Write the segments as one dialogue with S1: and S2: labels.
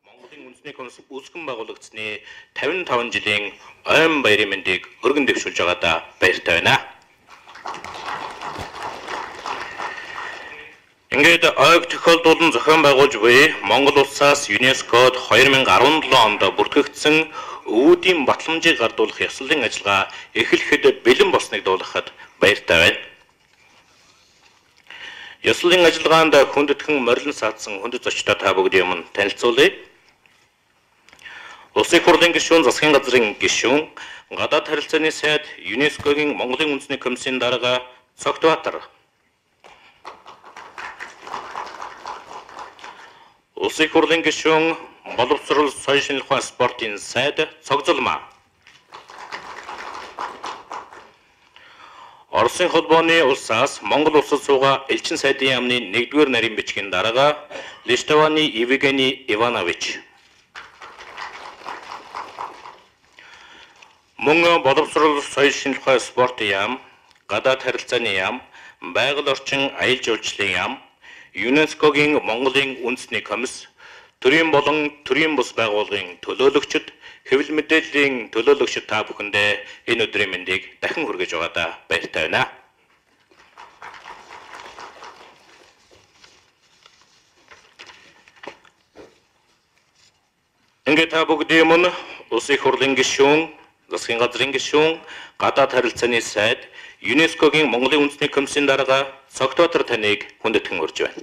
S1: Монголын үндэсний комисс үүсгэн байгуулагдсны 55 жилийн ойн баярын мэндийг өргөн дэвшүүлж байгаадаа баяртай байна. Ингээд ойг тохиолдуулан зохион байгуулж буй Монгол улсаас ЮНЕСКОд 2017 онд бүртгэгдсэн өвүүдийн батламжийг гардуулах ёслолын ажиллагаа эхлэхэд бэлэн болсныг дуулгахад баяртай байна. Ёслолын ажиллагаанд хүндэтгэн морилон саадсан хүндэт зочдоо та бүгдийн өмнө танилцуулъя. Улсын хурлын гишүүн, засгийн газрын гишүүн, гадаад харилцааны сайд, ЮНЕСКОгийн Монголын үндэсний комиссийн дарга Цогтбаатар. Улсын хурлын гишүүн, боловсрол, соёлын шинжилгээ ухаан спортын сайд Цогзулмаа. Оросын холбооны улсаас Монгол улсад суугаа элчин сайдын яамны 1-р нарийн бичгийн дарга Лиштованы Евгений Иванович. Мөн боловсрол, соёлын шинжилгээ ухаан спортын яам, гадаад харилцааны яам, байгаль орчин аялал жуулчлалын яам, ЮНЕСКОгийн Монголын үндэсний комисс, төрийн болон төрийн бус байгууллагын төлөөлөгчид, хэвлэл мэдээллийн төлөөлөгчид та бүхэндээ энэ өдрийн мэндийг дахин хүргэж байгаадаа баяртай байна. Ингээд та бүгдийн өмнө улсын хурлын гишүүн, засгийн газрын гишүүн, гадаад харилцааны сайд, ЮНЕСКОгийн Монголын үндэсний комиссийн дарга Цогтбаатар таныг хүндэтгэн урьж байна.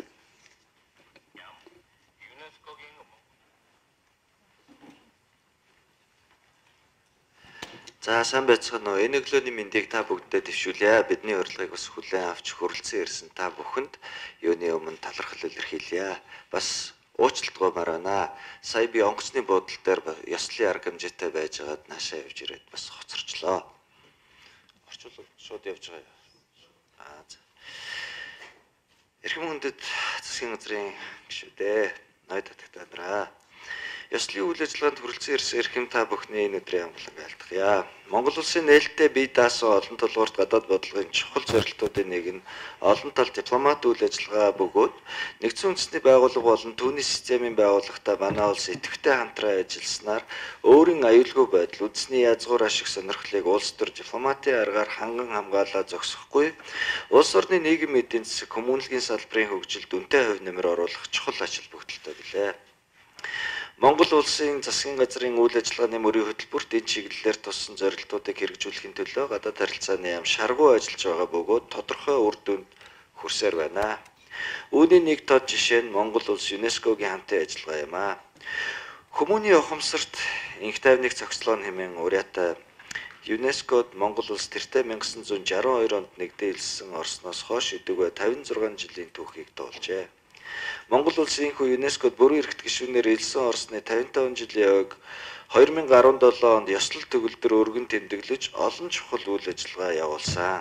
S2: За сайн байцгаана уу. Энэ өглөөний мэндийг та бүгддээ дэвшүүлье. Бидний урилгыг бас хүлээн авч хүрэлцэн ирсэн та бүхэнд юуны өмнө талархал илэрхийлье. Бас уучлалтгүймаар байна. Сая би онгоцны буудлын дээр ёслолын арга хэмжээтэй байжгаад наашаа явж ирээд бас хоцорчлоо. Орчуулал шууд явж байгаа юу? Эрхэм хүндэт засгийн газрын гишүүдээ, ноёд татагтаараа. Ёслолын үйл ажиллагаанд хүрэлцэн ирсэн эрхэм та бүхний энэ өдрийн амгалан айлтгая. Монгол улсын нээлттэй бие даасан олон толгуурт гадаад бодлогын чухал зорилтуудын нэг нь олон тал дипломат үйл ажиллагаа бөгөөд нэгдсэн үндэсний байгууллага болон түүний системийн байгууллагатай манай улс идэвхтэй хамтран ажилласнаар өөрийн аюулгүй байдал, үндэсний язгуур ашиг сонирхлыг улс төр дипломатын аргаар ханган хамгаалаа зогсохгүй, улс орны нийгэм эдийн засаг, хүмүүнлэгийн салбарын хөгжилд үнэтэй хувь нэмэр оруулах чухал ач холбогдолтой билээ. Монгол улсын засгийн газрын үйл ажиллагааны мөрийн хөтөлбөрт энэ чиглэлээр туссан зорилтуудыг хэрэгжүүлэхийн төлөө гадаад харилцааны яам шаргуу ажиллаж байгаа бөгөөд тодорхой үр дүнд хүрсээр байна. Үүний нэг тод жишээ нь Монгол улс ЮНЕСКОгийн хамтын ажиллагаа юм а. Хүмүүний ухамсарт инх тайвныг цогцлоо хэмээн уриатай ЮНЕСКОд Монгол улс тэртээ 1962 онд нэгдэлсэн орсноос хойш идэвхтэй 56 жилийн түүхийг дуулжээ. Монгол улсын энэхүү ЮНЕСКОд бүрэн эрхт гишүүнээр элсэн орсны 55 жилийн ойг 2017 онд ёслол төгөлдөр өргөн тэмдэглэж олон чухал үйл ажиллагаа явуулсан.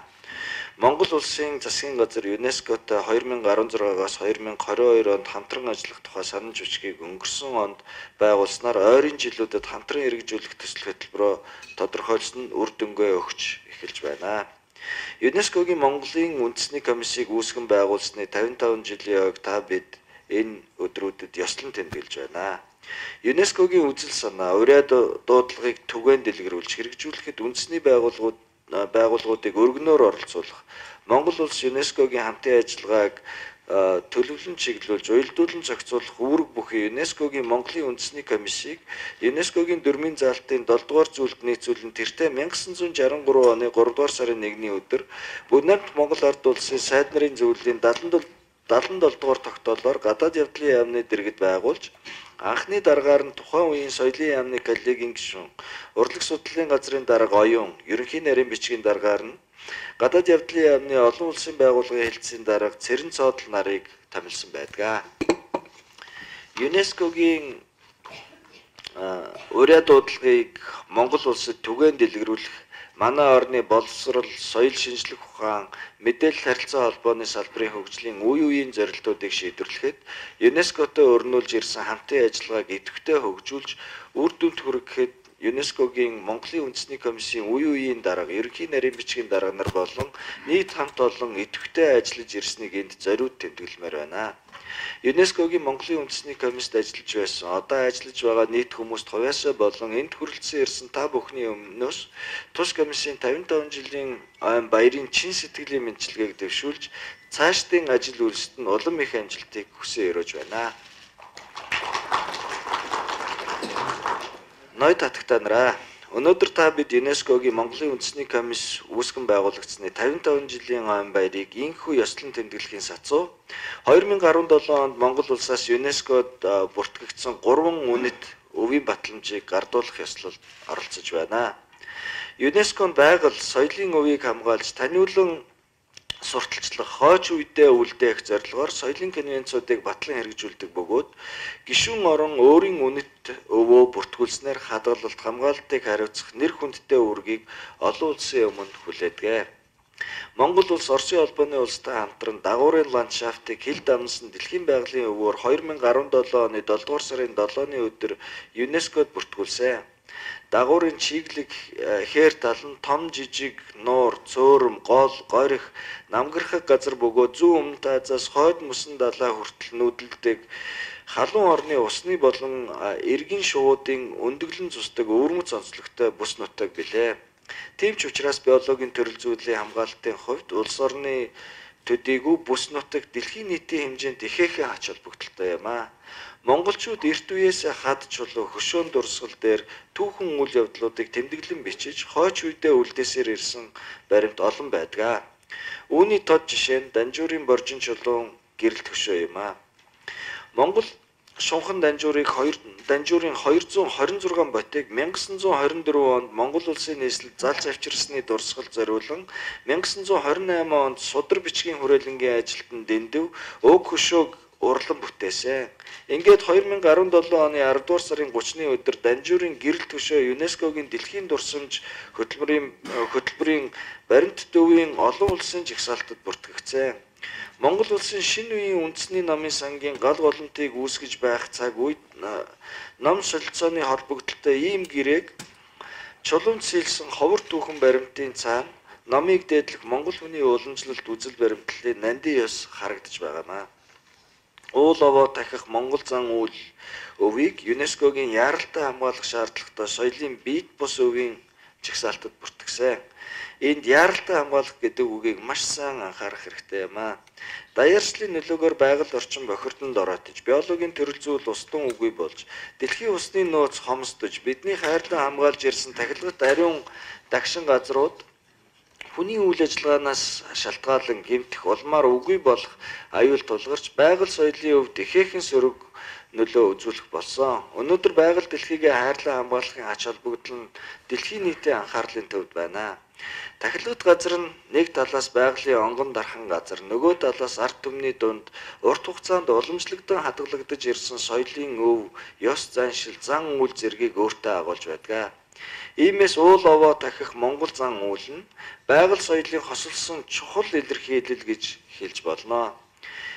S2: Монгол улсын засгийн газар ЮНЕСКОтой 2016-аас 2022 онд хамтран ажиллах тухай санал жишгийг өнгөрсөн онд байгуулснаар ойрын жилүүдэд хамтран хэрэгжүүлэх төсөл хөтөлбөрөөр тодорхойлсон үр дүнгээ өгч эхэлж байна. ЮНЕСКОгийн Монголын үндэсний комиссийг үүсгэн байгуулсны 55 жилийн ойг та бид энэ өдрүүдэд ёслон тэмдэглэж байна. ЮНЕСКОгийн үзэл санаа, урьд дуудлагыг түгээн дэлгэрүүлж хэрэгжүүлэхэд үндэсний байгууллагуудыг өргөнөөр оролцуулах, Монгол улс ЮНЕСКОгийн хамтын ажиллагааг төлөвлөн чиглүүлж, уялдуулан зохицуулах үүрэг бүхий ЮНЕСКОгийн Монголын үндэсний комиссийг ЮНЕСКОгийн дөрмийн заалтын 7-р зүйлд нийцүүлэн тэртээ 1963 оны 3-р сарын 1-ний өдөр Бүгд Монгол ард улсын сайд нарын зөвлөлийн 77-р тогтоолоор гадаад явдлын яамны дэргэд байгуулж анхны дараагаар нь тухайн үеийн соёлын яамны коллегийн гишүүн, урлаг судлалын газрын дарга оюун, ерөнхий нарийн бичгийн дараагаар нь гадаад явдлын яамны олон улсын байгууллагын хэлтсийн дарга Цэрэн Цоодол нарыг томилсон байдаг. ЮНЕСКОгийн урьд дуудлагыг Монгол улсад түгээн дэлгэрүүлэх манай орны боловсрол, соёл шинжлэх ухаан, мэдээлэл харилцаа холбооны салбарын хөгжлийн үе үеийн зорилтуудыг шийдвэрлэхэд ЮНЕСКОтой өрнүүлж ирсэн хамтын ажиллагааг идэвхтэй хөгжүүлж үр дүнд хүрэхэд ЮНЕСКОгийн Монголын үндэсний комиссийн үе үеийн дарга, ерөнхий нарийн бичгийн дарга нар болон нийт хамт олон идэвхтэй ажиллаж ирснийг энд зориуд тэмдэглэмээр байна. ЮНЕСКОгийн Монголын үндэсний комиссд ажиллаж байсан, одоо ажиллаж байгаа нийт хүмүүст хувьяасаа болон энд хүрэлцэн ирсэн та бүхний өмнөөс тус комиссийн 55 жилийн ойн баярын чин сэтгэлийн мэндчилгээг дэвшүүлж цаашдын ажил үйлсэд нь улам их амжилтыг хүсэн өрөөж байна. Ноёд татагтай нараа, өнөөдөр та бид ЮНЕСКОгийн Монголын үндэсний комисс үүсгэн байгуулагдсны 55 жилийн ойн баярыг инхүү ёслон тэмдэглэхийн сацуу 2017 онд Монгол улсаас ЮНЕСКОд бүртгэгдсэн 3 үнэт өвийн батламжийг гардуулах ёслолд оролцож байна. ЮНЕСКОнд байгаль, соёлын өвийг хамгаалж таниулан сурталчлах хойч үедээ үлдээх зорилгоор соёлын конвенцуудыг батлан хэрэгжүүлдэг бөгөөд гишүүн орон өөрийн үнэт өвөө бүртгүүлснээр хадгалалт хамгаалалтыг хариуцах нэр хүндтэй үүргийг олон улсын өмнө хүлээдэг. Монгол улс Оросын холбооны улстай хамтран дагуурын ландшафтыг хил дамнасан дэлхийн байгалийн өвөөр 2017 оны 7 дугаар сарын 7-ны өдөр ЮНЕСКОд бүртгүүлсэн. Дагуурын чиглэг, хээр тал нь том жижиг, нуур, цөөрөм, гол, горих, намгархаг газар бөгөөд зүүн өмнөд Азиас хойд мөсөн далай хүртэл нүүдэлдэг халуун орны усны болон эргэн шуудын өндөглөн цусдаг өвөрмөц онцлогтой бүс нутаг билээ. Тийм ч учраас биологийн төрөл зүйлийн хамгаалалтын хувьд улс орны төдийгүй бүс нутаг дэлхийн нийтийн хэмжээнд ихээхэн ач холбогдолтой юм а. Монголчууд эрт үеэс хад чулуу хөшөөн дурсгал дээр түүхэн үйл явдлуудыг тэмдэглэн бичиж хойч үедээ үлдээсээр ирсэн баримт олон байдаг. Үүний тод жишээ нь Данжуурын боржин чулуун гэрэлт хөшөө юм а. Монгол шунхан Данжуурын 226 ботыг 1924 онд Монгол улсын нийслэл залж авчирсны дурсгал зориулан 1928 онд судар бичгийн хүрээлэнгийн ажилтан дэндв өг хөшөөг урлан бүтээсэн. Ингээд 2017 оны 10 дугаар сарын 30-ны өдөр Данжуурын гэрэлт хөшөө ЮНЕСКОгийн дэлхийн дурсамж хөтөлбөрийн баримт төвийн олон улсын жагсаалтад бүртгэгдсэн. Монгол улсын шинэ үеийн үндэсний намын сангийн гал голомтыг үүсгэж байх цаг үед ном солилцооны холбогдлолтой ийм гэрээг чулуун цэйлсэн ховор түүхэн баримтын цаана номыг дээдлэх монгол хүний уламжлалт үзэл баримтлалын нандин ёс харагдаж байгаамаа. Уул овоо тахих монгол зан үйл өвийг ЮНЕСКОгийн яаралтай хамгаалах шаардлагатай соёлын биет бус өвийн жагсаалтад бүртгэсэн. Энд яаралтай хамгаалах гэдэг үгийг маш сайн анхаарах хэрэгтэй юм а. Даяарчлалын нөлөөгөөр байгаль орчин бохирдонд ороотож, биологийн төрөл зүйл устан үгүй болж, дэлхийн усны нөөц хомсдож, бидний хайрлан хамгаалж ирсэн тахилгат ариун дагшин газрууд хүний үйл ажиллагаанаас шалтгаалan гэмтэх улмаар үгүй болох аюул тулгарч байгаль соёлын өвд ихээхэн сөрөг нөлөө үзүүлэх болсон. Өнөөдөр байгаль дэлхийгээ хайрлан хамгаалахын ач холбогдол нь дэлхийн нийтийн анхаарлын төвд байна. Тахилгат газар нь нэг талаас байгалийн онгон дархан газар, нөгөө талаас ард түмний дунд урт хугацаанд уламжлагдсан хадгалагдаж ирсэн соёлын өв, ёс заншил, зан үйл зэргийг өөртөө агуулж байдаг. Иймээс уул овоо тахих монгол зан үйл нь байгаль соёлын хосолсон чухал илэрхийлэл гэж хэлж болно.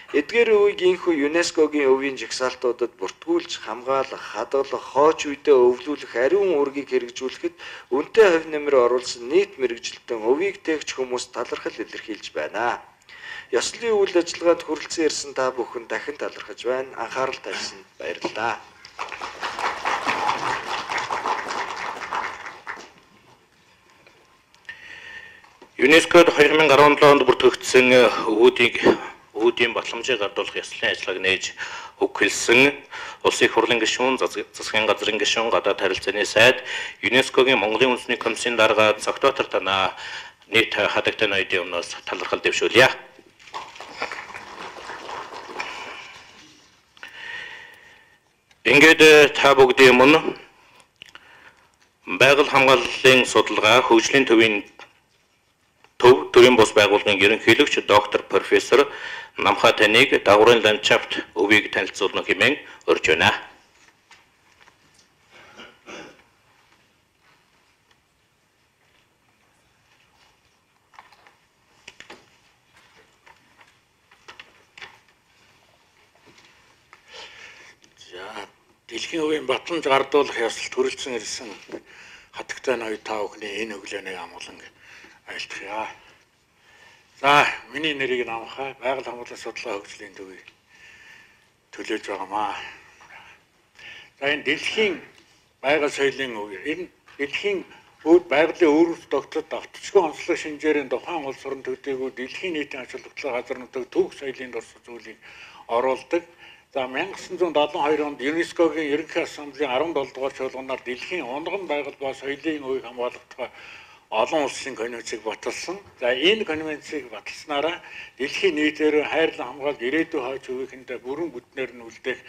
S2: Эдгээр өвийг инхүү ЮНЕСКОгийн өвийн жагсаалтуудад бүртгүүлж, хамгаалах, хадгалах, хойч үедээ өвлүүлэх ариун үүргийг хэрэгжүүлэхэд үнэтэй хувь нэмэр оруулсан нийт мэрэгжилтэн өвийг тээгч хүмүүс талархал илэрхийлж байна. Ёслолын үйл ажиллагаанд хүрэлцэн ирсэн та бүхэн дахин талархаж байна. Анхаарал тавьсанд баярлалаа.
S1: ЮНЕСКОд 2017 онд бүртгэгдсэн үүдийн батламжийг гардуулах ёслолын ажиллагааг нээж өгүүлсэн Улсын их хурлын гишүүн, засгийн газрын гишүүн, гадаад харилцааны сайд, ЮНЕСКОгийн Монголын үндэсний комиссийн дарга цогтоотор танаа нийт хадагтай ноёдын өмнөөс талархал дэвшүүлье. Ингээд та бүгдийн өмнө байгаль хамгааллын судалгаа хөгжлийн төрийн бус байгууллагын ерөнхийлөгч доктор профессор Намхаа таныг дагуурын ландшафт өвийг танилцуулна хэмээн урьж байна.
S3: Дэлхийн үеийн батламж гардуулах ёслолд хүрэлцэн ирсэн хатагтай ноёд та бүхний энэ өглөөнийг амгалан айлтгая. За, миний нэрийг намхаа байгаль хамгаалалт судлаа хөгжлийн төвийг төлөөлж байгаамаа. За, энэ дэлхийн байгаль соёлын үе. Энэ дэлхийн өвд байгалийн өөрчлөлт тогтцод автчгүй онцлог шинжээрийн тухайн улс орон төдийгүй дэлхийн нийтийн ач холбогдол газар нутаг түүх соёлын дурсах зүйлийг оруулдаг. За 1972 онд ЮНЕСКОгийн ерөнхий ассамблеийн 17 дугаар чуулганаар дэлхийн унган байгаль ба соёлын үеийг хамгаалах тухай олон улсын конвенцийг баталсан. За энэ конвенцийг баталснараа дэлхийн нийтээр хайрлан хамгаалж ирээдүйн хойч үеийнхэндээ бүрэн бүтнээр нь үлдээх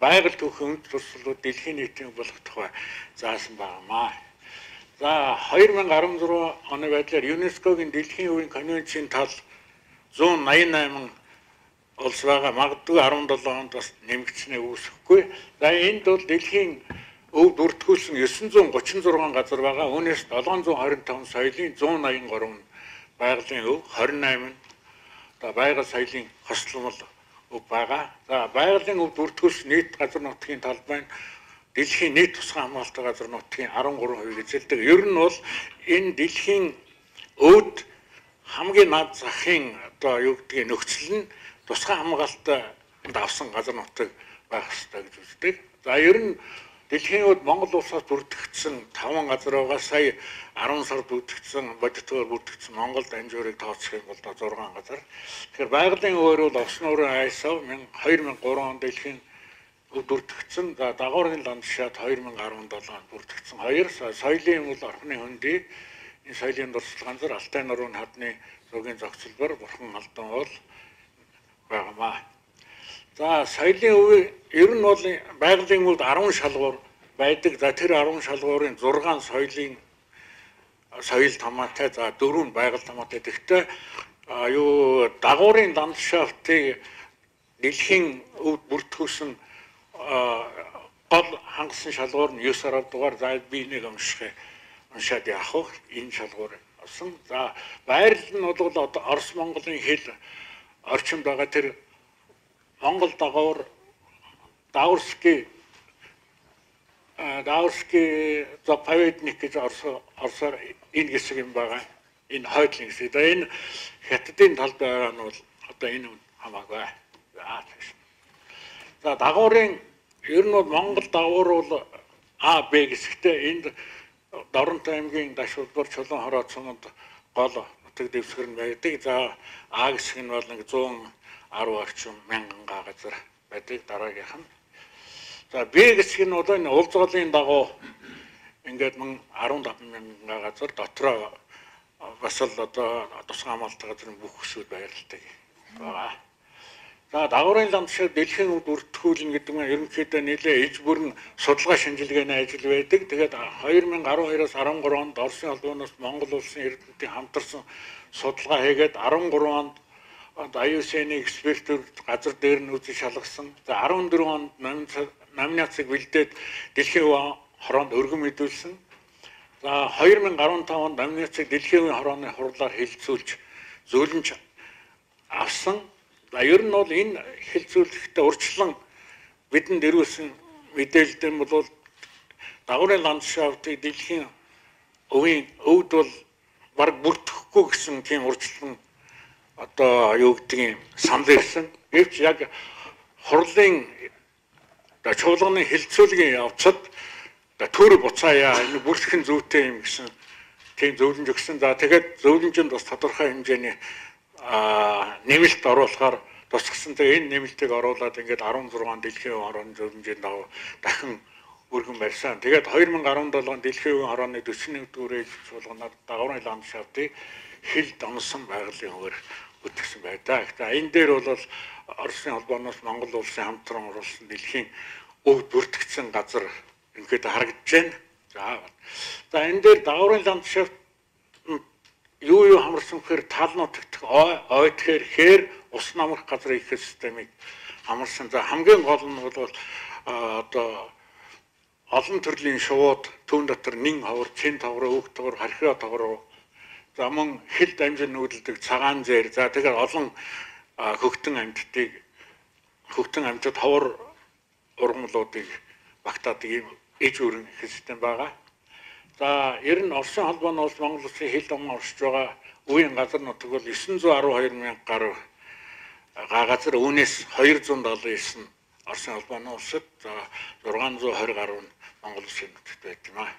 S3: байгаль түүхийн үнд туршилтууд дэлхийн нийтийн болох тухай заасан байнамаа. За 2016 оны байдлаар ЮНЕСКОгийн дэлхийн үеийн конвенцийн тал 188 улс байгаа. Магадгүй 17 онд бас нэмэгдснээ үүсэхгүй. За энд бол дэлхийн өв бүртгүүлсэн 936 газар байгаа. Үүнээс 725 соёлын 183 байгалийн өв, 28 нь байгаль соёлын хосломол өв байгаа. За байгалийн өв бүртгүүлсэн нийт газар нутгийн талбай нь дэлхийн нийт тусгай хамгаалалтын газар нутгийн 13% эзэлдэг. Ер нь бол энэ дэлхийн өвд хамгийн над захын юу гэдгийг нөхцөл нь тусгай хамгаалтанд авсан газар нутаг байх ёстой гэж үздэг. За ер нь дэлхийн өвд Монгол улсаас бүртгэгдсэн 5 газар байгаа. Сая 10 сард бүртгэгдсэн бодитоор бүртгэгдсэн Монгол дамжуурыг тооцох юм бол 6 газар. Тэгэхээр байгалийн өвөр бол Орснуурын ISO 2003 онд дэлхийн өвд бүртгэгдсэн. За дагуурын ландшафт 2017 онд бүртгэгдсэн. Хоёр соёлын бол орхны хөндий. Энэ соёлын дурсгал ганцар Алтай нурууны хадны зургийн зохицолбор бурхан алдан бол байнамаа. За соёлын үе ер нь бол байгалийн өвд 10 шалгуур байдаг. За тэр 10 шалгуурын 6 соёл тамаатай, за 4 байгаль тамаатай. Гэхдээ дагуурын ландшафтыг дэлхийн өвд бүртгүүлсэн гол хангасан шалгуур нь 9 дугаар. За би нэг уншаад яах вэ? Энэ шалгуур авсан. За байрал нь бол Орос Монголын хэл орчинд байгаа тэр Монгол Даурский заповедник гэж орсоор энэ хэсэг юм байгаа. Энэ хойдлын хэсэг. За энэ хятадын талд байгаа нь бол одоо энэ хамаагүй. За дагуурын ер нь бол Монгол дагуур бол А, Б гэсэгтэй энд Доронтой аймгийн Дашвалбар Чулуун хороо цомонд гол нутаг дэвсгэр нь байдаг. За А гэсэг нь бол нэг 110 орчим мянган га газар байдаг. Дараагийнх нь. За Б гэсэг нь одоо энэ уулзгалын дагуу ингээд 15 мянган га газар дотроо бас л одоо тусгай хамгаалалтын газрын бүх хүсүүд байрлалтай байгаа. За дагуурын ландшафт дэлхийн өвд бүртгүүлнэ гэдэг нь ерөнхийдөө нэлээ иж бүрэн судалгаа шинжилгээний ажил байдаг. Тэгээд 2012-оос 13 онд Оросын албанаас Монгол улсын эрдэмтдийн хамтарсан судалгаа хийгээд 13 онд IUCN-ийн экспертүүд газар дээр нь үзэж шалгасан. За 14 онд номинацийг бэлдээд дэлхийн хороонд өргөн мэдүүлсэн. За 2015 онд номинацийг дэлхийн хорооны хурлаар хэлэлцүүлж зөвлөмж авсан. За ер нь бол энэ хэлэлцүүлэгтээ урьдчилан бидэнд ирүүлсэн мэдээлэлд нь бол дагуурын ландшафтыг дэлхийн өвд бол баг бүртгэхгүй гэсэн тийм урьдчилан одоо юу гэдгийг санал ирсэн. Гэвч яг хурлын чуулганы хэлэлцүүлгийн явцад төр буцаая энэ бүртгэн зүйтэй юм гэсэн тийм зөвлөмж өгсөн. За тэгээд зөвлөмжөнд бас тодорхой хэмжээний нэмэлт оруулахаар тусгсан. Тэгээ энэ нэмэлтийг оруулаад ингээд 16 дэлхийн хорооны зөвлөмжийн дагуу дахин өргөн барьсан. Тэгээд 2017 онд дэлхийн хорооны 41-р чуулганаар дагуурын ландшафтыг хил донсон байгалийн өвөр бүтгсэн байдаг. За энэ дээр бол Оросын холбооноос Монгол улсын хамтран оруулсан дэлхийн өвд бүртгэгдсэн газар ингээд харагдаж байна. За энэ дээр дагуурын ландшафт юу хамарсан гэхээр тал нутагт ой тэгэхээр ус намрах газрын экосистемийг хамарсан. За хамгийн гол нь бол одоо олон төрлийн шууд түүн дотор нэн ховор, чин тавар, өг тавар, хархиа тавар, за мөн хил дамжин нүүдэлдэг цагаан зээр. За тэгэхээр олон хөгтөн амьтад ховор ургамлуудыг багтаад ийм иж өрн их систем байгаа. За ер нь Оросын холбооны улс Монгол улсын хил ам оршиж байгаа үеийн газар нутаг бол 912 мянга гаруй газар үүнээс 279 Оросын холбооны улсад за 620 гаруй нь Монгол улсын нутагт байт юм аа.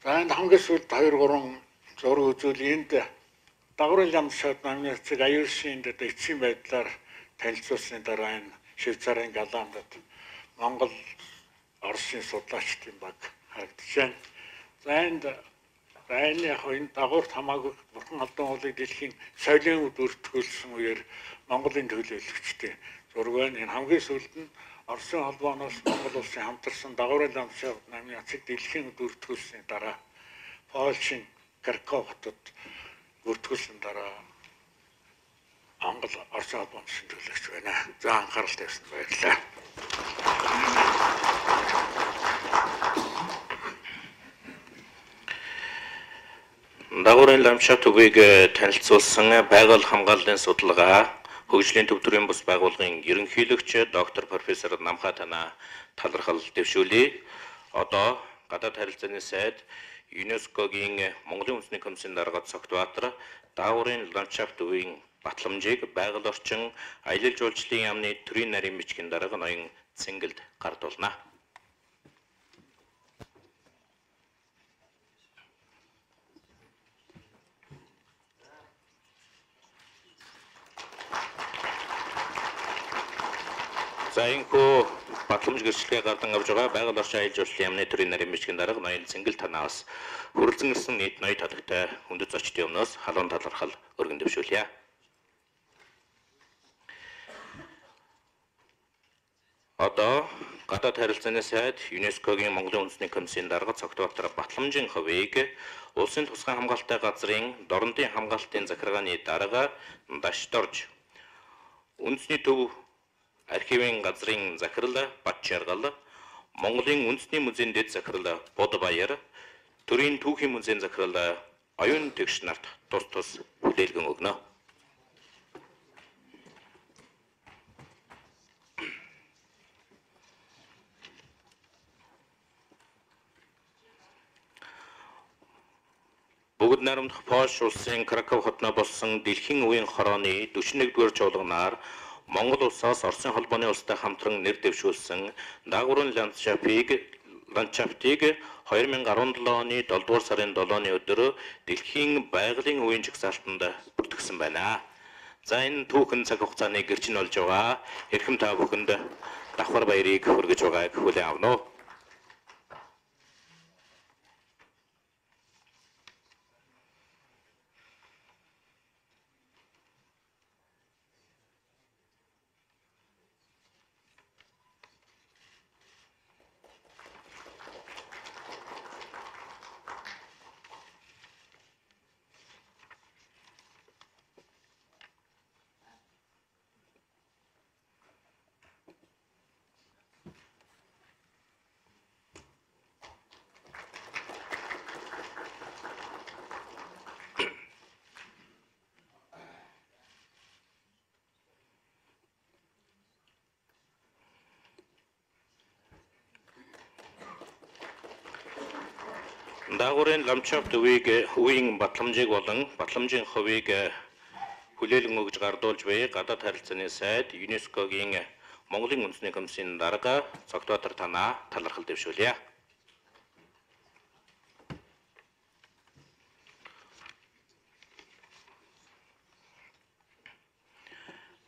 S3: За энэ хамгийн сүүлд 2 3 зураг үзүүл энд дагварын ламшаад намны эцэг аюулшийн эцсийн байдлаар танилцуулсны дараа энэ Швейцарын Голландд Монгол Оросын судлаачдын баг харагдчихээн. За энэ яг энэ дагуурт хамаагүй бурхан алдан уулыг дэлхийн соёлын үд өртгүүлсэн үеэр Монголын төлөөлөгчдийн зураг байна. Энэ хамгийн сүүлд нь Оросын холбооноос Монгол улсын хамтарсан дагварын ламшаад намны эцэг дэлхийн үд өртгүүлсний дараа Польшийн Краков хотод өртгүүлсэн дараа Монгол Оросын холбооны төлөөлөгч байна. За анхаарал тавьсан баярлалаа.
S1: Дагварын ламшаат үгийг танилцуулсан байгаль хамгааллын судалгаа хөгжлийн төв төрийн бус байгууллагын ерөнхийлөгч доктор профессор Намхаа танаа талархал дэвшүүлье. Одоо гадаад харилцааны сайд ЮНЕСКОгийн Монголын үндэсний комиссийн дарга Цогтбаатар дагварын ламшаат үеийн батламжийг байгаль орчин аялал жуулчлалын яамны төрийн нарийн бичгийн дарга ноён Цэнгэлд гардуулна. За энэхүү батламж гэрчлэгээ гардан авж байгаа байгаль орчин аялал жуулчлалын яамны төрийн нарийн бичгийн дарга ноён Цэнгэл танаас хүрэлцэн ирсэн нийт ноён татагтай хүндэт зочдын өмнөөс халуун талархал өргөн дэвшүүлье. Одоо гадаад харилцааны сайд ЮНЕСКОгийн Монголын үндэсний комиссийн дарга Цогтбаатар батламжийн хувийг улсын тусгай хамгаалалтай газрын дорнодын хамгаалтын захиргааны дарга Дашторж үндэсний төв архивын газрын захирал Батчаргал, Монголын үндэсний музейн дэд захирал Бодбаяр, төрийн түүхийн музейн захирал оюун тэгш нарт тус хүлээлгэн өгнө. Бүгд найрамдах Польш улсын Краков хотно болсон дэлхийн үеийн хорооны 41-р чуулганаар Монгол улсаас Оросын холбооны улстай хамтран нэр дэвшүүлсэн дагварын ландшафтыг 2017 оны 7 дугаар сарын 7-ны өдөр дэлхийн байгалийн үеийн жагсаалтанд бүртгэсэн байна. За энэ түүхэн цаг хугацааны гэрчин болж байгаа. Эрхэм та бүхэнд давхар баярыг хүргэж байгааг хүлээн авна. Дагварын ламшафт үеийн батламжийг болон батламжийн хувийг хүлээлгэн өгж гардуулж буй гадаад харилцааны сайд ЮНЕСКОгийн Монголын үндэсний комиссийн дарга Цогтбаатар танаа талархал дэвшүүлье.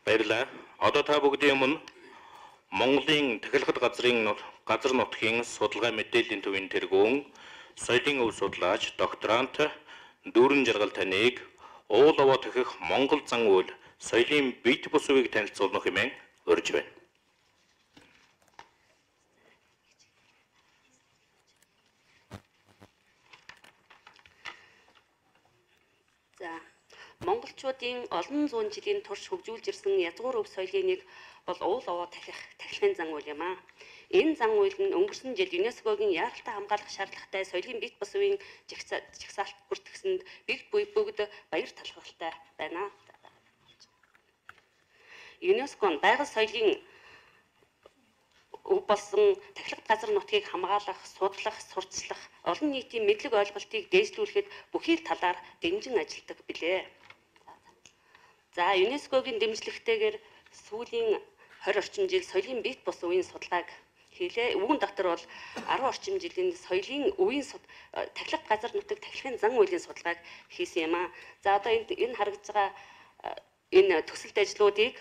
S1: Баярлалаа. Одоо та бүгдийн өмнө Монголын Тахилгад газар нутгийн судалгаа мэдээллийн төвийн тэргүүн соёлын өв судлаач докторант дүүрэн жаргал таныг уул овоо тахих Монгол зан үйл соёлын бит бус үеийг танилцуулах хэмээн урьж байна.
S4: За монголчуудын олон зуун жилийн турш хөгжүүлж ирсэн язгуур өв соёлын нэг бол уул овоо тахих тахилгын зан үйл юм аа. Энэ зан үйл нь өнгөрсөн жил ЮНЕСКОгийн яаралтай хамгаалах шаардлагатай соёлын бит бус үеийн жагсаалт бүртгэсэнд бүгд баяр талархалтай байна. ЮНЕСКО нь байгаль соёлын өв болсон тахилга газар нутгийг хамгаалах, судлах, сурталчлах, олон нийтийн мэдлэг ойлголтыг дээшлүүлэхэд бүхий л талаар дэмжин ажилладаг билээ. За ЮНЕСКОгийн дэмжлэгтэйгээр сүүлийн 20 орчим жил соёлын бит бус үеийн судалгааг хийлээ. Үүн дотор бол 10 орчим жилийн соёлын үеийн тахилга газар нутаг тахилгын зан үйлийн судалгааг хийсэн юм аа. За одоо энэ харагдж байгаа энэ төсөлт ажлуудыг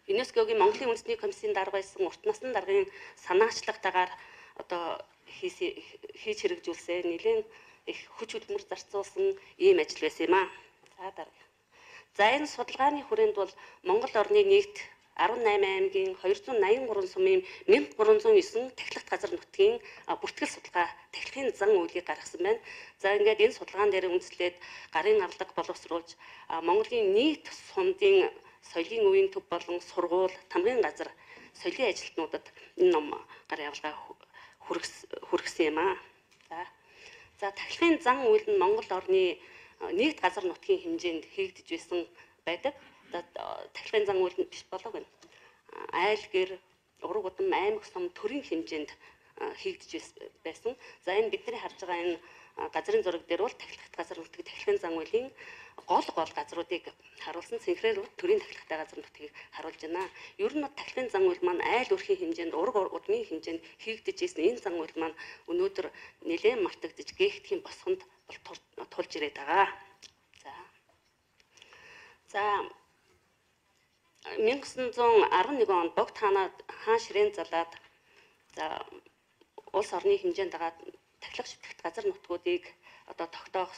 S4: ЮНЕСКОгийн Монголын үндэсний комиссийн дарга байсан урт насны даргын санаачлагтайгаар одоо хийж хэрэгжүүлсэн нэлээд их хүч хөдөлмөр зарцуулсан ийм ажил байсан юм аа. За дарга. За энэ судалгааны хүрээнд бол Монгол орны нийт 18 аймгийн 283 сумын 1309 тахилгат газар нутгийн бүртгэл судалгаа тахилгын зан үйлийг гаргасан байна. За ингээд энэ судалгаан дээр үндэслээд гарын авлага боловсруулж Монголын нийт сумдын соёлын үеийн төв болон сургууль, тамгын газар соёлын ажилтнуудад энэ ном гарын авлага хүргэсэн юм аа. За тахилгын зан үйл нь Монгол орны нийт газар нутгийн хэмжээнд хийгдэж байсан байдаг. Тахилгын зан үйл нь биш болов гэнэ. Айл гэр, ураг удам, аймаг сум төрийн хэмжээнд хийгдэж байсан. За энэ бидний харж байгаа энэ газрын зураг дээр бол тахилгат газар нутгийн тахилгын зан үйлийн гол газруудыг харуулсан синхрээр төрийн тахилгатай газар нутгийг харуулж байна. Ер нь тахилгын зан үйл маань айл өрхийн хэмжээнд, ураг удмын хэмжээнд хийгдэж байсан энэ зан үйл маань өнөөдөр нэлээд мартагдж гээхдгийн босгонд тулж ирээд байгаа. За 1911 онд Богд хаан ширээн залаад за улс орны хэмжээнд байгаа тахилга шивтгэх газар нутгуудыг одоо тогтоох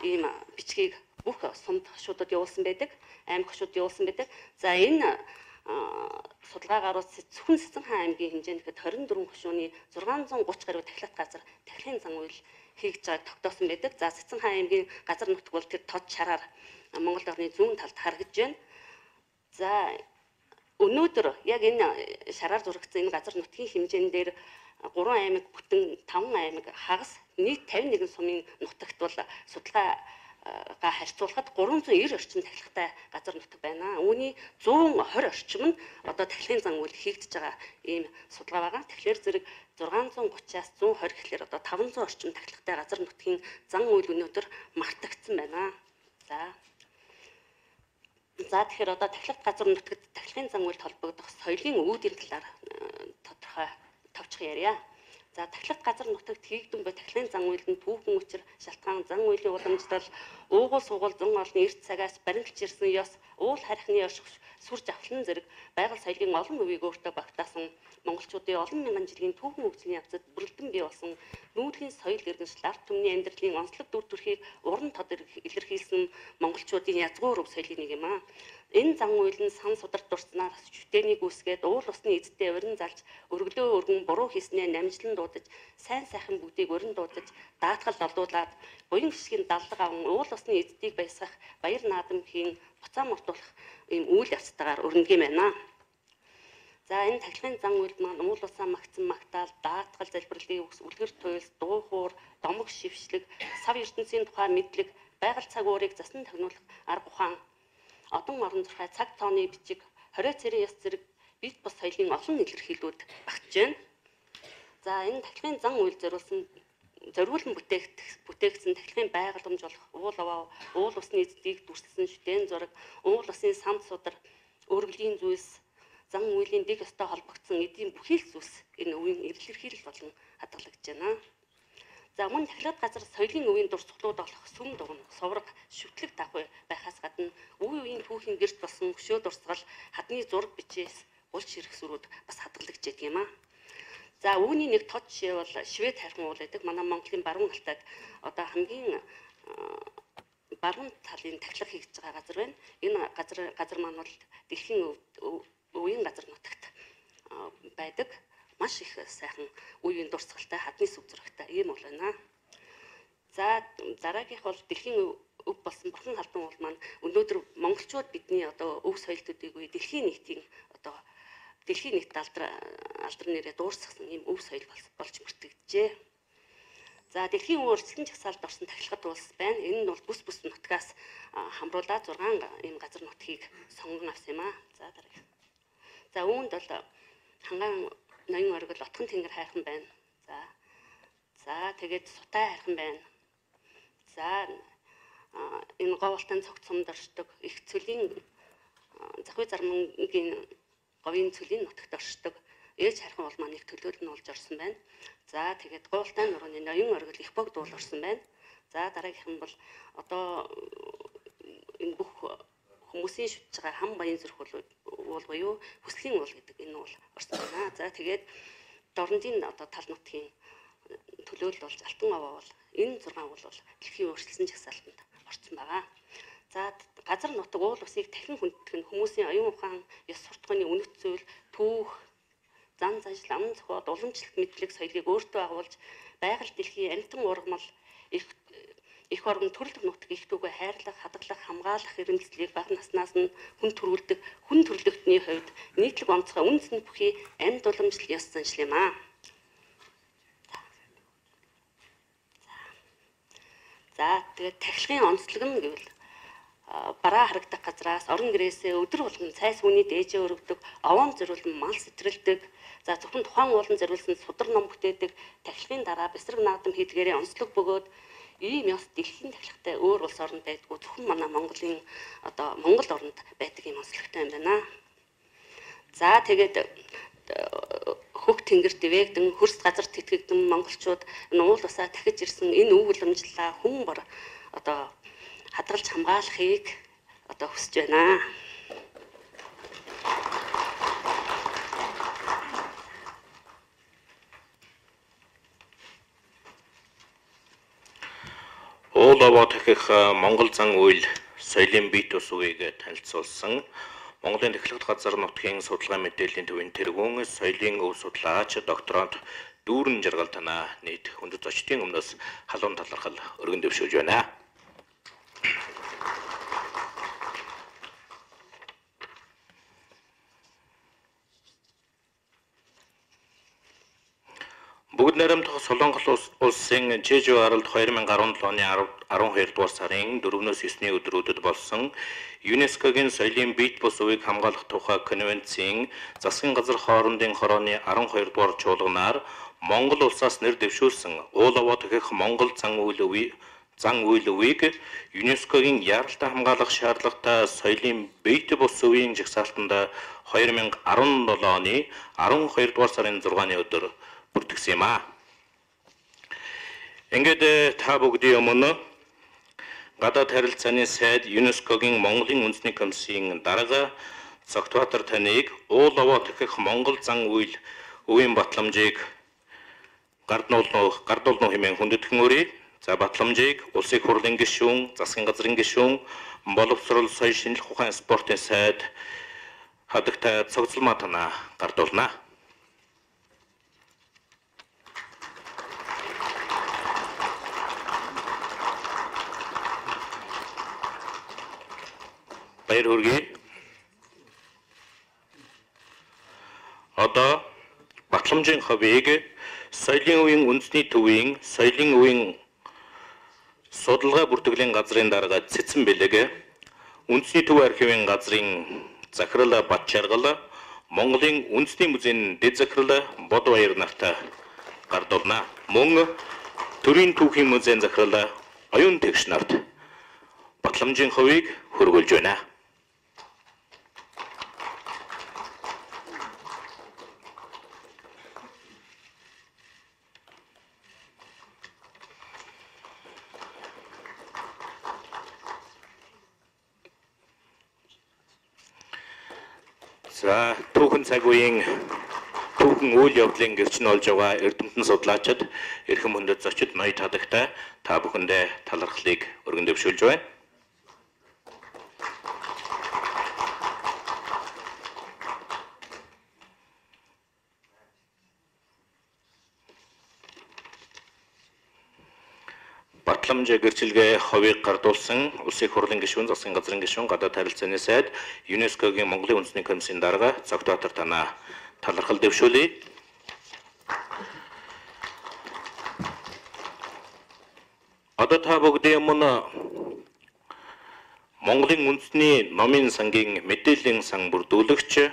S4: ийм бичгийг бүх сумд хашуудад явуулсан байдаг, аймаг хашууд явуулсан байдаг. За энэ судалгаагаар зөвхөн Цэцэн хаан аймгийн хэмжээнд ихэд 24 хашууны 630 гаруй тахилгат газар тахилгын зан үйл хийж байгааг тогтоосон байдаг. За Цэцэн хаан аймгийн газар нутг бол тэр тод шараар Монгол орны зүүн талд харагдж байна. За өнөөдөр яг энэ шараар зурагдсан энэ газар нутгийн хэмжээн дээр 3 аймаг бүтэн 5 аймаг хагас нийт 51 сумын нутагт бол судалгаагаа харьцуулахад 390 орчим тахилгатай газар нутаг байна. Үүний 120 орчим нь одоо тахилгын зан үйл хийгдэж байгаа ийм судалгаа байгаа. Тэгэхээр зэрэг 630-аас 120 гэхлээр одоо 500 орчим тахилгатай газар нутгийн зан үйл өнөөдөр мартагдсан байна. За тэгэхээр одоо тахилгат газар нутагт тахилгын зан үйлд холбогдох соёлын үүдийн талаар тодорхой товчхон ярья. За тахилгат газар нутагт хийгдэн буй тахилгын зан үйлд нь түүхэн учир, шалтгаан, зан үйлийн уламжлал, уугуул сугуул зун олон эрт цагаас баримтж ирсэн ёс, уул харихны орших, сүр жавхлан зэрэг байгаль соёлын олон өвийг өөртөө багтаасан монголчуудын олон мянган жилийн түүхэн хөгжлийн явцад бүрэлдэн бий болсон нүүдлийн соёл иргэншил, ард түмний амьдралын онцлог дүр төрхийг уран тод илэрхийлсэн монголчуудын язгуур өв соёлын нэг юм аа. Энэ зан үйл нь сан сударт дурснаар шүтээнийг үүсгээд уул усны эзэдээ урин залж, өргөлөө өргөн буруу хийснээ намжлан дуудаж, сайн сайхан бүгдийг урин дуудаж, даатгал олдуулаад, буян гişгийн даллага аван уул усны эзэдийг баясгах, баяр наадам хийн, буцаа мортуулах ийм үйл явцтайгаар өрнөг юм байна. За энэ тахилгын зан үйл маань уул усаа магтсан магтаал, даатгал залбирлын үгс, үлгэр туйлс, дуу хуур, домог шившлэг, сав ертөнцийн тухай мэдлэг, байгаль цаг уурыг засан тагнуулах арга ухаан, одон орон зурхай, цаг тооны бичиг, хорио цэрийн ёс зэрэг бит бус соёлын олон илэрхийлүүд багтж байна. За энэ тахилгын зан үйл зориулан бүтээгдсэн тахилгын байгууламж болох уул аваа, уул усны эзэдийг дүрслсэн шүтээн зураг, уул усын санд судар, өргөлийн зүйлс, зан үйлийн дэг ёстой холбогдсон эдийн бүхий л зүйлс энэ үеийн илэрхийлэл болон хадгалагдж байна. За мөн тахилгат газар соёлын үеийн дурсгалууд болох сүм дугна, сувраг, шүтлэг давхай байхаас гадна үе үеийн түүхийн гэрт болсон өшөө дурсгал, хадны зураг бичээс улс ширх сүрүүд бас хадгалагдж байдаг юм аа. За үүний нэг тод жишээ бол Швед хайрхан уул байдаг. Манай Монголын баруун алтад одоо хамгийн баруун талын тахилга хийж байгаа газар байна. Энэ газар маань бол дэлхийн үеийн газар нутагт байдаг. Маш их сайхан үеийн дурсгалтай, хадны сүв зурагтай ийм бол байна. За дараагийнх бол дэлхийн өв болсон бурхан халдун уул маань өнөөдөр монголчууд бидний одоо өв соёл төдийгүй дэлхийн нийтийн одоо дэлхийн нийт алдар нэрээ дуурсгасан ийм өв соёл болж мөртөгдөжээ. За дэлхийн өөрчлөлтийн жагсаалд орсон тахилгат улс байна. Энэ нь бол бүс нутгаас хамруулаад 6 ийм газар нутгийг сонгон авсан юм аа. За дараагийн. За үүнд бол Хангаан ноён оргил отхон тэнгэр хайрхан байна. За тэгээд сутай хайрхан байна. За энэ говьолтын цогц сумд оршдог их цөлийн захуй зармангийн говийн цөлийн нутагт оршдог ээж хайрхан бол манайх төлөөлөл нь олж орсон байна. За тэгээд говьолтын нурууны ноён оргил их богд уул орсон байна. За дараагийнх нь бол одоо энэ бүх хүмүүсийн шүтж байгаа хам баян зүрх уул буюу хүслийн уул гэдэг энэ уул орсон байна. За тэгээд дорнодын одоо тал нутгийн төлөөлөл болж алтан овоо бол энэ 6 уул бол дэлхийн өөрчлөсөн жагсаалтанд орсон байгаа. За газар нутаг уул усыг дахин хүндэтгэх нь хүмүүсийн оюун ухаан, ёс суртахууны үнэт зүйл, түүх, зан заншил, аман зохиол, уламжлалт мэдлэг соёлыг өөртөө агуулж байгаль дэлхийн амьтан ургамал их орон төрөлх нутаг их түүгээ хайрлах, хадгалах, хамгаалах эрмэлзлийг бага наснаас нь хүн төрөлхтний хувьд нийтлэг онцгой үндэсний бүхий амьд уламжлал ёс заншил юм аа. За тэгээд тахилгын онцлог нь гэвэл бараа харагдах газраас орон гэрээсээ өдөр болгон цайс үний дээжээ өргөдөг, овоон зориулсан мал сэтрэлдэг, за зөвхөн тухайн уулан зориулсан судар ном бүтээдэг, тахилгын дараа бэсрэг наадам хийдгээрээ онцлог бөгөөд ийм ёс дэлхийн тахилгатай өөр улс оронд байдгүй зөвхөн манай Монголын одоо Монгол оронд байдаг юм онцлогтой юм байна. За тэгээд хөх тэнгэр дэвээгдэн хөрс газар тэтгэгдэн монголчууд уул усаа дахиж ирсэн энэ өв уламжлалаа хүн бор одоо хадгалж хамгаалахыг одоо хүсэж байна.
S1: Уул овоо дахих Монгол зан үйл соёлын бие тусвыг танилцуулсан Монголын техникт газар нутгийн судалгаа мэдээллийн төвийн тэргүүн соёлын өв судлаач докторант дүүрэн жаргал танаа нийт хүндэт зочдын өмнөөс халуун талархал өргөн дэвшүүлж байна. Бүгд найрамдах Солонгос улсын Жэжүү аралд 2017 оны 12 дугаар сарын 4-9 өдрүүдэд болсон ЮНЕСКОгийн соёлын бие бус үеийг хамгаалах тухай конвенцийн засгийн газар хоорондын хорооны 12 дугаар чуулганаар Монгол улсаас нэр дэвшүүлсэн уул овоо дахих Монгол зан үйл үеийг ЮНЕСКОгийн яаралтай хамгаалах шаардлагатай соёлын бие бус үеийн жагсаалтанд 2017 оны 12 дугаар сарын 6-ны өдөр бүртгэсэн юм аа. Ингээд та бүгдийн өмнө гадаад харилцааны сайд ЮНЕСКОгийн Монголын үндэсний комиссийн дарга Цогтбаатар таныг уул овоо дахих Монгол зан үйл өвийн батламжийг гардуулна хэмээн хүндэтгэн өрье. За батламжийг улсын хурлын гишүүн, засгийн газрын гишүүн, боловсрол соёл шинжлэх ухаан спортын сайд хадагтай цогцлмаа танаа гардуулна. Баяр хүргэе. Одоо батламжийн хавийг соёлын үеийн үндэсний төвийн соёлын үеийн судалгаа бүртгэлийн газрын дарга Цэцэн Бэлэг, үндэсний төв архивын газрын захирал Батчаргал, Монголын үндэсний музейн дэд захирал Бодбаяр нартай гардуулна. Мөн төрийн түүхийн музейн захирал Оюун Тэгш нарт батламжийн хавийг хөргүүлж байна. За түүхэн цаг үеийн түүхэн үйл явдлын гэрч нь олж байгаа эрдэмтэн судлаачид эрхэм хүндэт зочид ноёд хадагтай та бүхэндээ талархлыг өргөн дэвшүүлж байна. Батламж гэрчилгээ ховыг гардуулсан улсын хурлын гишүүн, засгийн газрын гишүүн, гадаад харилцааны сайд, ЮНЕСКОгийн Монголын үндэсний комиссийн дарга Цогтбаатар танаа талархал дэвшүүлье. Одоо та бүгдийн өмнө Монголын үндэсний номын сангийн мэдээллийн сан бүрдүүлэгч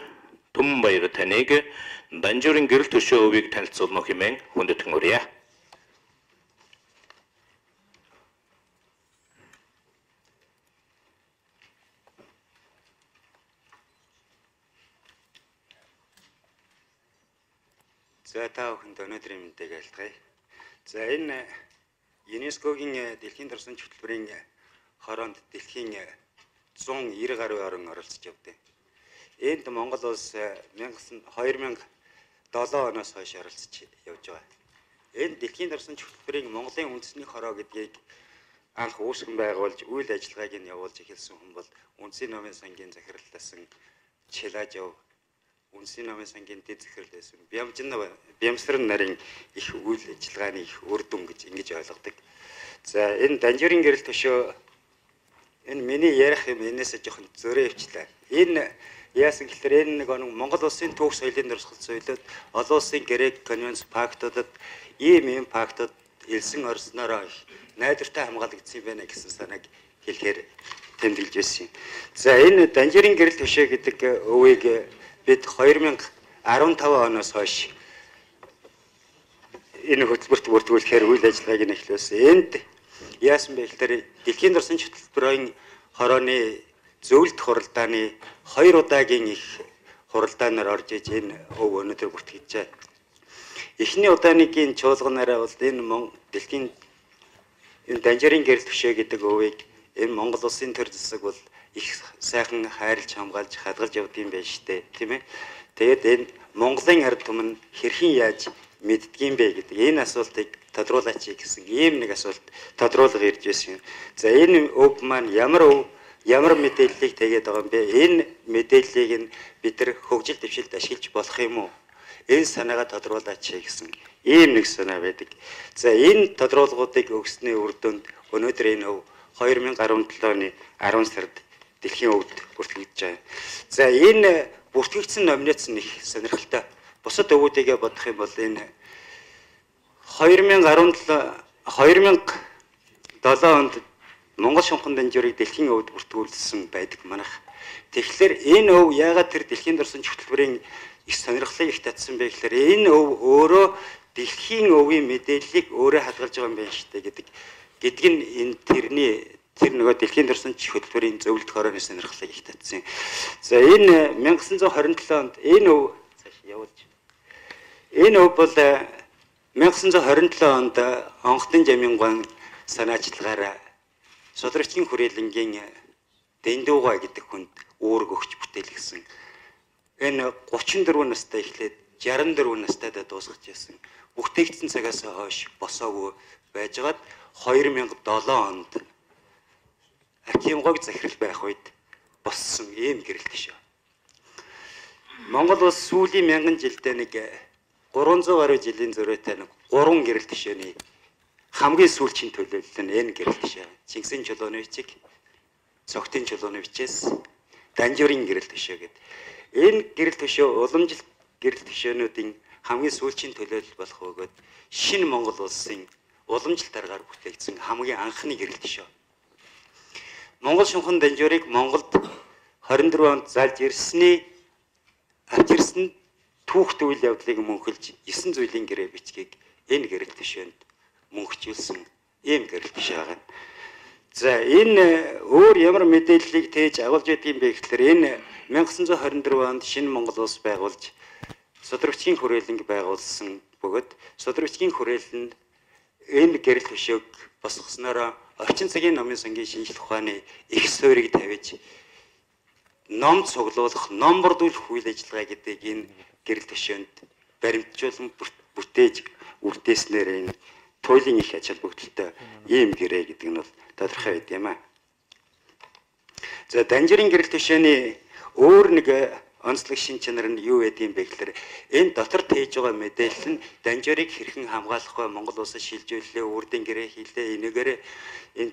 S1: Түмэн баяр таныг Данжуурын гэрэл төшөө өвийг танилцуулна хэмээн хүндэтгэн хүрье.
S5: За та бүхэнд өнөөдрийн мэдээг альтгая. За энэ ЮНЕСКОгийн дэлхийн дурсан хөтөлбөрийн хороонд дэлхийн 190 гаруй орн оролцож явдаг. Энд Монгол улс 2007 оноос хойш оролцож явж байгаа. Энэ дэлхийн дурсан хөтөлбөрийн Монголын үндэсний хороо гэдгийг анх үүсгэн байгуулж үйл ажиллагааг нь явуулж эхэлсэн хүн бол Үндэсний номын сангийн захиралтай Челажов, Үндэсний номын сангийн дэд захирал байсан Бямсран нарын их үйл ажиллагааны их үр дүн гэж ингэж ойлгодог. За энэ Данжуурын гэрэл төшөө энэ миний ярих юм энэсээ жоохон зөрөө өвчлээ. Энэ яасан гэхээр энэ нэг Монгол улсын түүх соёлын дурсгал соёлоод олон улсын гэрэг конвенц пактуудад ийм пактууд элсэн орснороо найдвартай хамгаалагдсан байна гэсэн санааг хэлэхээр тэмдэглэж байсан юм. За энэ Данжуурын гэрэл төшөө гэдэг өвийг бид 2015 оноос хойш энэ хөтөлбөрт бүртгүүлэхээр үйл ажиллагааг нь эхлүүлсэн. Энд яасан бэ гэхээр дэлхийн дурсан хөтөлбөрийн хорооны зөвлөлт хуралдааны 2 удаагийн их хуралдаанаар орж иж энэ өв өнөөдөр бүртгэжээ. Эхний удааныгийн чуулганаараа бол энэ дэлхийн энэ Данжуурын гэрэл төшөө гэдэг өвийг энэ Монгол улсын төр засаг бол их сайхан хайрлж хамгаалж хадгалж явдсан байж штэ, тийм ээ. Тэгээд энэ Монголын ард түмэн хэрхэн яаж мэддгийм бэ гэдэг энэ асуултыг тодруулаач гэсэн ийм нэг асуулт тодруулга ирж байсан юм. За энэ өв маань ямар мэдээллийг тэгээд байгаа юм бэ? Энэ мэдээллийг нь бид нар хөгжил дэвшилд ашиглаж болох юм уу? Энэ санаагаа тодруулаач гэсэн ийм нэг санаа байдаг. За энэ тодруулгуудыг өгсөний үр дүнд өнөөдөр энэ өв 2017 оны 10 сард дэлхийн өвд бүртгэгдэж байгаа. За энэ бүртгэгдсэн номинц нь их сонирхолтой. Бусад өвүүдийгээ бодох юм бол энэ 2007 онд Монгол шунхан Данжуурыг дэлхийн өвд бүртгүүлсэн байдаг манайх. Тэгэхээр энэ өв яагаад тэр дэлхийн дурсан хөтөлбөрийн их сонирхлыг их татсан бэ гэхээр энэ өв өөрөө дэлхийн өвийн мэдээллийг өөрөө хадгалж байгаа юм байна штэ гэдэг нь энэ тэр нөгөө дэлхийн дурсан хөтөлбөрийн зөвлөлт хорооны сонирхлыг их татсан. За энэ 1927 онд энэ өв цааш явуулж. Энэ өв бол 1927 онд Онхтон Жамингуан санаачлагаараа Судрагчийн хүрээлэнгийн Дэндууга гэдэг хүнд үүрэг өгч бүтээлгсэн. Энэ 34 настай эхлээд 64 настайдаа дуусгаж яасан. Бүтээгдсэн цагаас хойш босоогүй байжгаад 2007 онд Акимгог захирал байх үед боссон ийм гэрэл төшөө. Монгол улс сүүлийн 1000 жилдээ нэг 300 гаруй жилийн зөрөөтэй нэг 3 гэрэл төшөөний хамгийн сүүлчийн төлөөлөл нь энэ гэрэл төшөө. Чингисийн чулууны бичиг, Цогтын чулууны бичээс Данжуурын гэрэл төшөө гэдэг. Энэ гэрэл төшөө уламжлалт гэрэл төшөөнүүдийн хамгийн сүүлчийн төлөөлөл болох бөгөөд шинэ Монгол улсын уламжлалт аргаар бүтээгдсэн хамгийн анхны гэрэл төшөө. Монгол шунхан Данжуурыг Монголд 24 онд залж ирсэн түүхт үйл явдлыг мөнхөлж 9 зүйлийн гэрээ бичгийг энэ гэрэл төшөөнд мөнхжүүлсэн ийм гэрэл төшөө байгаа. За энэ өөр ямар мэдээллийг тээж агуулж байдгийг бэ гэхээр энэ 1924 онд шинэ Монгол улс байгуулж Судрагчийн хүрээлэнг байгуулсан бөгөөд Судрагчийн хүрээлэнд энэ гэрэл төшөөг босгосноор орчин цагийн номын сангийн шинжилх ухааны их суурийг тавьж ном цуглуулах, ном бүрдүүлэх үйл ажиллагаа гэдэг энэ гэрэл төшөөнд баримтжуулан бүтээж үрдээснээр энэ туйлын их ач холбогдолтой ийм гэрээ гэдэг нь бол тодорхой байд юм аа. За Данжуурын гэрэл төшөөний өөр нэг онцлог шин чанар нь юу байдığım бэ гэхээр энэ дотор тээж байгаа мэдээлэл нь Данжуурыг хэрхэн хамгаалах вэ? Монгол улсад шилжүүлэлээ, үрдэн гэрээ хийлээ, энэгээр энэ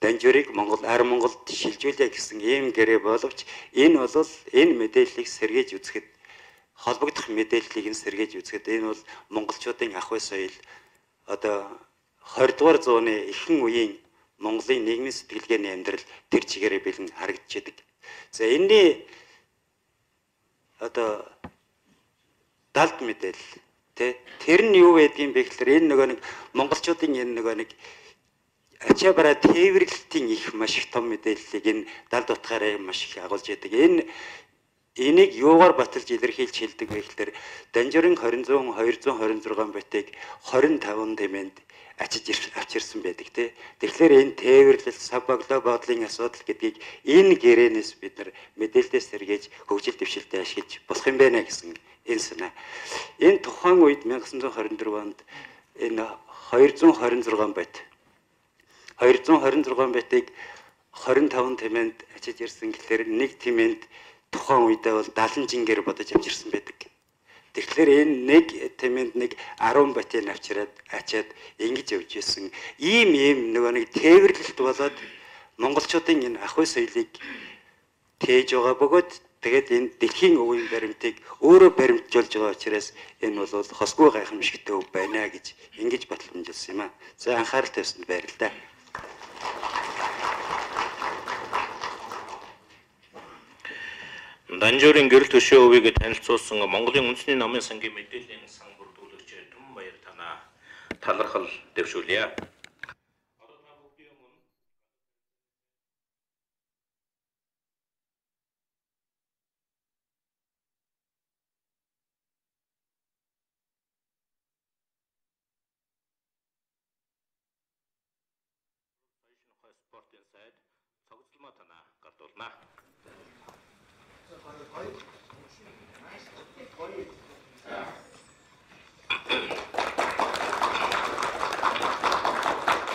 S5: Данжуурыг Монголд шилжүүлээ гэсэн ийм гэрээ боловч энэ бол энэ мэдээллийг сэргээж үзэхэд холбогдох мэдээллийг нь сэргээж үзэхэд энэ бол монголчуудын ах уй соёл одоо 20 дугаар зууны ихэнх үеийн Монголын нийгмийн сэтгэлгээний амьдрал тэр чигээрээ бэлэн харагдчихэдэг. За энэний одоо далд мэдээлэл тэр нь юу байдгийг бэ гэхээр энэ нөгөө нэг монголчуудын энэ нөгөө нэг ачаа бараа тээвэрлэлтийн их маш их том мэдээллийг энэ далд утгаараа маш их агуулж яадаг. Энийг юугаар баталж илэрхийлж хэлдэг вэ гэхээр Данжирын 226 байтыг 25 тэмээнд авч ирсэн байдаг тий. Тэгэхээр энэ тээвэрлэл, сабаглоо бодлын асуудал гэдгийг энэ гэрээнээс бид нар мэдээлэлээс сэргээж хөгжил дэвшилтэд ашиглаж болох юм байна гэсэн энэ санаа. Энэ тухайн үед 1924 онд энэ 226 байтыг 25 тэмээнд ачиж ирсэн гэхээр нэг тэмээнд тухайн үедээ бол 70 жингээр бодож авч ирсэн байдаг. Тэгэхээр энэ нэг тэмээнд нэг 10 батыг авчираад ачаад ингэж явж ирсэн. Ийм нөгөө нэг тээвэрлэлт болоод монголчуудын энэ ах トゥ соёлыг тээж байгаа бөгөөд тэгээд энэ дэлхийн өвийн баримтыг өөрөө баримтжуулж байгаа учраас энэ бол хосгүй гайхамшигтай өв байна гэж ингэж батламжуулсан юм аа. За анхаарал тавьсанд баярлалаа.
S1: Данжуурын гэрэл төшөө өвийг танилцуулсан Монголын үндэсний намын сангийн мэдээллийн сан бүрдүүлэгч Түмэн баяр танаа талархал дэвшүүлье. Спортын сайд цогцлмоо танаа гардуулнаа.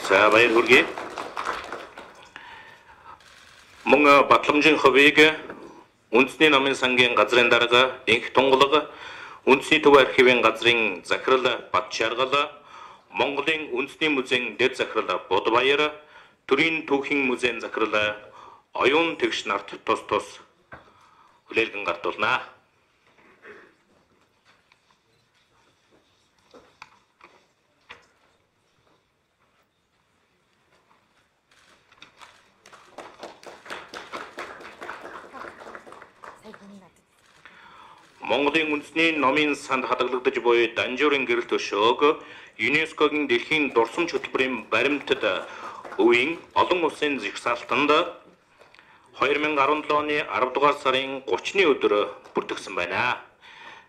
S1: За баяр хүргэе. Мөн батламжийн ховийг үндэсний намын сангийн газрын дарга инх тунгалаг үндэсний төв архивын газрын захирал Батчаргал Монголын үндэсний музейн дэд захирал Бодбаяр төрийн түүхийн музейн захирал оюун тэгш нарт тус хүлээлгэн гартуулнаа. Монголын үндэсний номын санд хадгалагдаж буй Данжуурын гэрэл төшөөг ЮНЕСКОгийн дэлхийн дурсамж хөтөлбөрийн баримтад өвийн олон улсын жагсаалтанд 2017 оны 10 дугаар сарын 30-ны өдөр бүртгэсэн байна.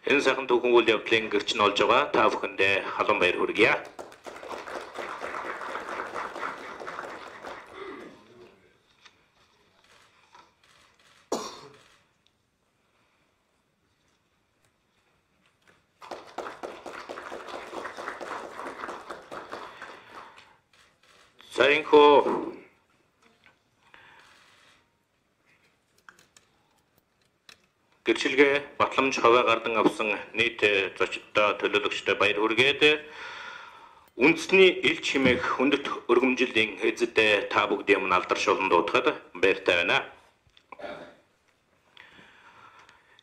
S1: Энэ сайхан түүхэн үйл явдлын гэрч нь олж байгаа та бүхэндээ халуун баяр хүргье. Саринхоо гэрчилгээ батламж хаваа гардан авсан нийт зочдтой төлөөлөгчтэй баяр хүргээд үндэсний элч хэмээх хүндэт өргөмжилийн эзэдээ та бүгдийн өмнө алдаршуулан дуудахад баяртай байна.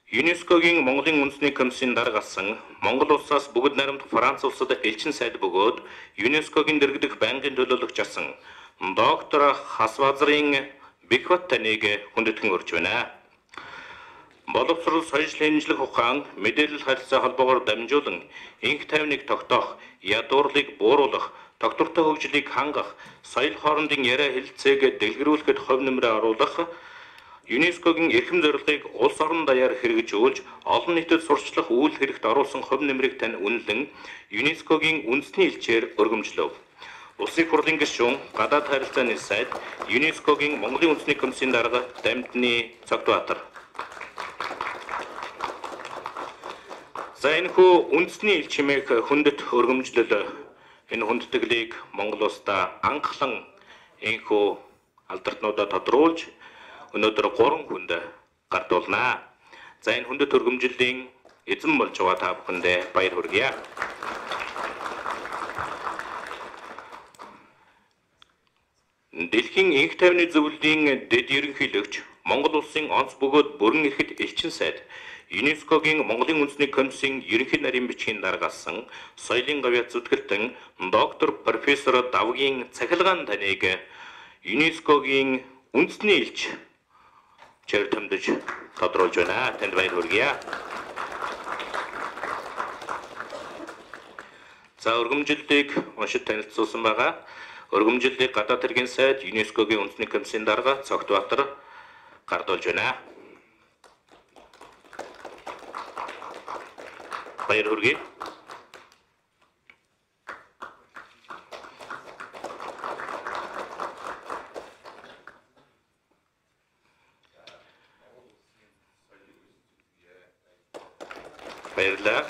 S1: ЮНЕСКОгийн Монголын үндэсний комиссийн дарга асан Монгол улсаас бүгд найрамдах Франц улсад элчин сайд бөгөөд ЮНЕСКОгийн дэргэдэх байнгын төлөөлөгч асан доктор Хасвазрын Бикват таныг хүндэтгэн өрж байна. Боловсрол соёл шинжилгээ ухаан мэдээлэл харилцаа холбоогоор дамжуулан инх тайвныг тогтоох, ядуурлыг бууруулах, тогтвортой хөгжлийг хангах, соёл хоорондын яриа хэлэлцээг дэлгэрүүлэхэд хувь нэмрээ оруулах, ЮНЕСКОгийн эрхэм зорилгыг улс орон даяар хэрэгжүүлж, олон нийтэд сурчлах үйл хэрэгт оруулсан хувь нэмрийг тань үнэлэн ЮНЕСКОгийн үндэсний элчээр өргөмжлөв. Улсын хурлын гишүүн, гадаад харилцааны сайд, ЮНЕСКОгийн Монголын үндэсний комиссийн дарга Дамдны Цогтбаатар. За энэхүү үндэсний элч хэмээх хүндэт өргөмжлөл энэ хүндэтгэлийг Монгол улсдаа анхлан энэхүү алдартнуудаа тодруулж өнөөдөр 3 хүнд гартуулнаа. За энэ хүндэт өргөмжлөлийн эзэн болж байгаа та бүхэндээ баяр хүргье. Дэлхийн инх тайвны зөвлөлийн дэд ерөнхийлөгч Монгол улсын онц бөгөөд бүрэн эрхэт элчин сайд ЮНЕСКОгийн Монголын үндэсний комиссийн ерөнхий нарийн бичгийн дарга асан соёлын гавьяа зүтгэлтэн доктор профессор Давгийн цахилгаан таныг ЮНЕСКОгийн үндэсний элч чээр томдож тодруулж байна. Танд баяр хүргэе. За өргөмжлөлийг уншид танилцуулсан байгаа. Өргөмжлөлийг гадаад хэргийн сайд ЮНЕСКОгийн үндэсний комиссийн дарга Цогтбаатар гардуулж байна. Баяр хүргэе. Баярлалаа.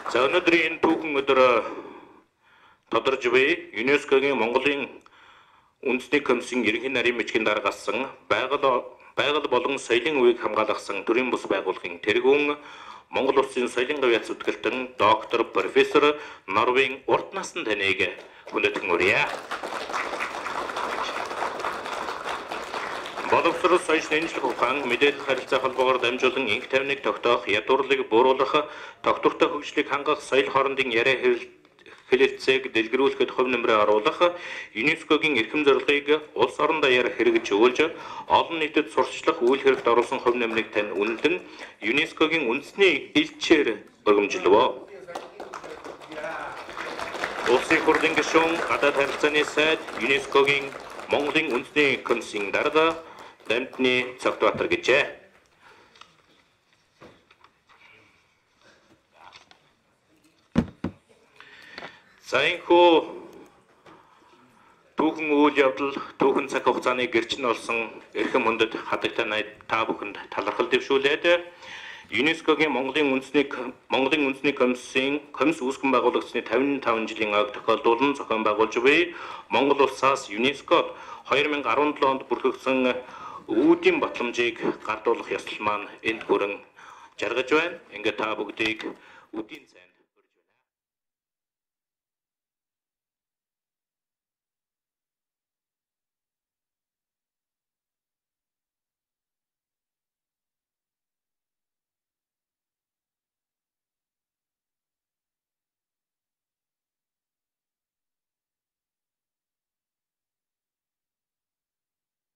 S1: За өнөөдрийн түүхэн өдөр тодорж буй ЮНЕСКОгийн Монголын үндэсний комиссийн ерөнхий нарийн бичгийн даргаалсан байгаль болон соёлын үеийг хамгаалсан төрийн бус байгууллагын тэргүүн Монгол Улсын соёлын гавьяа зүтгэлтэн доктор профессор Норвегийн урт насны таныг хүндэтгэн хүрье. Боловсрол соёлын шинжилгээ ухаан мэдээлэл харилцаа холбоогоор дамжуулан инх тавныг тогтоох, ядуурлыг бууруулах, тогтвортой хөгжлийг хангах, соёл хоорондын яриа хэлэлцээг дэлгэрүүлэхэд хувь нэмрээ оруулах, ЮНЕСКОгийн эрхэм зорилгыг улс орон даяар хэрэгжиж өгүүлж, олон нийтэд сурталчлах үйл хэрэгт оруулсан хувь нэмрийг тань үнэлэн ЮНЕСКОгийн үндэсний элчээр өргөмжлөвөө. Улсын хурлын гишүүн, гадаад харилцааны сайд, ЮНЕСКОгийн Монголын үндэсний комиссийн дарга Дамтны Цогтбаатар гэжээ. За энэхүү түүхэн үйл явдал, түүхэн цаг хугацааны гэрчин болсон эрхэм хүндэт хадагтай та бүхэнд талархал дэвшүүлээд ЮНЕСКОгийн Монголын үндэсний комиссийн комисс үүсгэн байгуулагдсны 55 жилийн ойг тохиолдуулан зохион байгуулж буй Монгол улсаас ЮНЕСКОд 2017 онд бүртгэгдсэн үүдийн батламжийг гардуулах ёслол маань энд хүрэн жаргаж байна. Ингээд та бүгдийг үдийн цайнд